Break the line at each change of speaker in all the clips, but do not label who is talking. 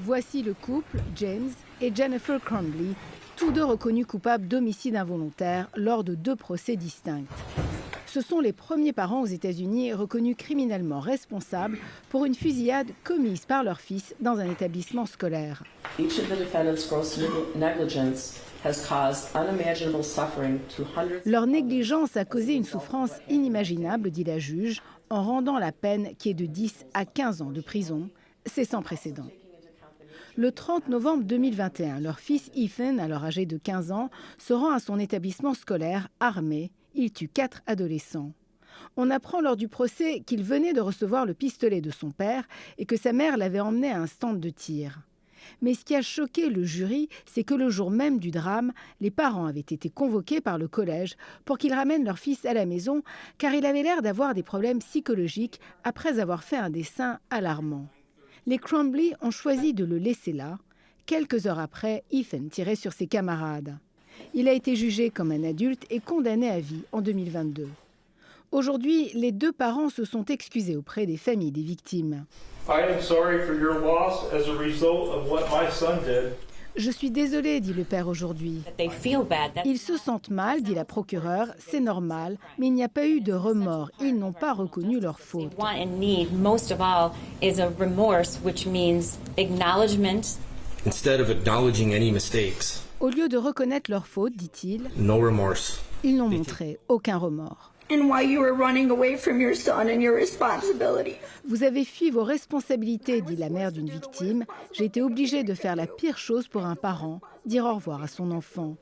Voici le couple, James et Jennifer Crumbley, tous deux reconnus coupables d'homicide involontaire lors de 2 procès distincts. Ce sont les premiers parents aux États-Unis reconnus criminellement responsables pour une fusillade commise par leur fils dans un établissement scolaire. Leur négligence a causé une souffrance inimaginable, dit la juge, en rendant la peine qui est de 10 à 15 ans de prison. C'est sans précédent. Le 30 novembre 2021, leur fils Ethan, alors âgé de 15 ans, se rend à son établissement scolaire armé. Il tue 4 adolescents. On apprend lors du procès qu'il venait de recevoir le pistolet de son père et que sa mère l'avait emmené à un stand de tir. Mais ce qui a choqué le jury, c'est que le jour même du drame, les parents avaient été convoqués par le collège pour qu'ils ramènent leur fils à la maison car il avait l'air d'avoir des problèmes psychologiques après avoir fait un dessin alarmant. Les Crumbley ont choisi de le laisser là. Quelques heures après, Ethan tirait sur ses camarades. Il a été jugé comme un adulte et condamné à vie en 2022. Aujourd'hui, les 2 parents se sont excusés auprès des familles des victimes. Je suis désolé, dit le père aujourd'hui. Ils se sentent mal, dit la procureure, c'est normal, mais il n'y a pas eu de remords. Ils n'ont pas reconnu leur faute.
Instead of acknowledging any mistakes,
Au lieu de reconnaître leur faute, dit-il,
no remorse.
ils n'ont montré aucun remords. Vous avez fui vos responsabilités, dit la mère d'une victime. J'ai été obligée de faire la pire chose pour un parent, dire au revoir à son enfant.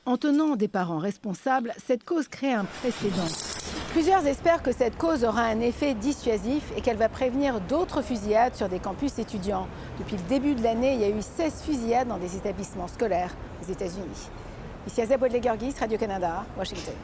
En tenant des parents responsables, cette cause crée un précédent. Plusieurs espèrent que cette cause aura un effet dissuasif et qu'elle va prévenir d'autres fusillades sur des campus étudiants. Depuis le début de l'année, il y a eu 16 fusillades dans des établissements scolaires aux États-Unis. Ici Azab Ouadlegorgis, Radio-Canada, Washington.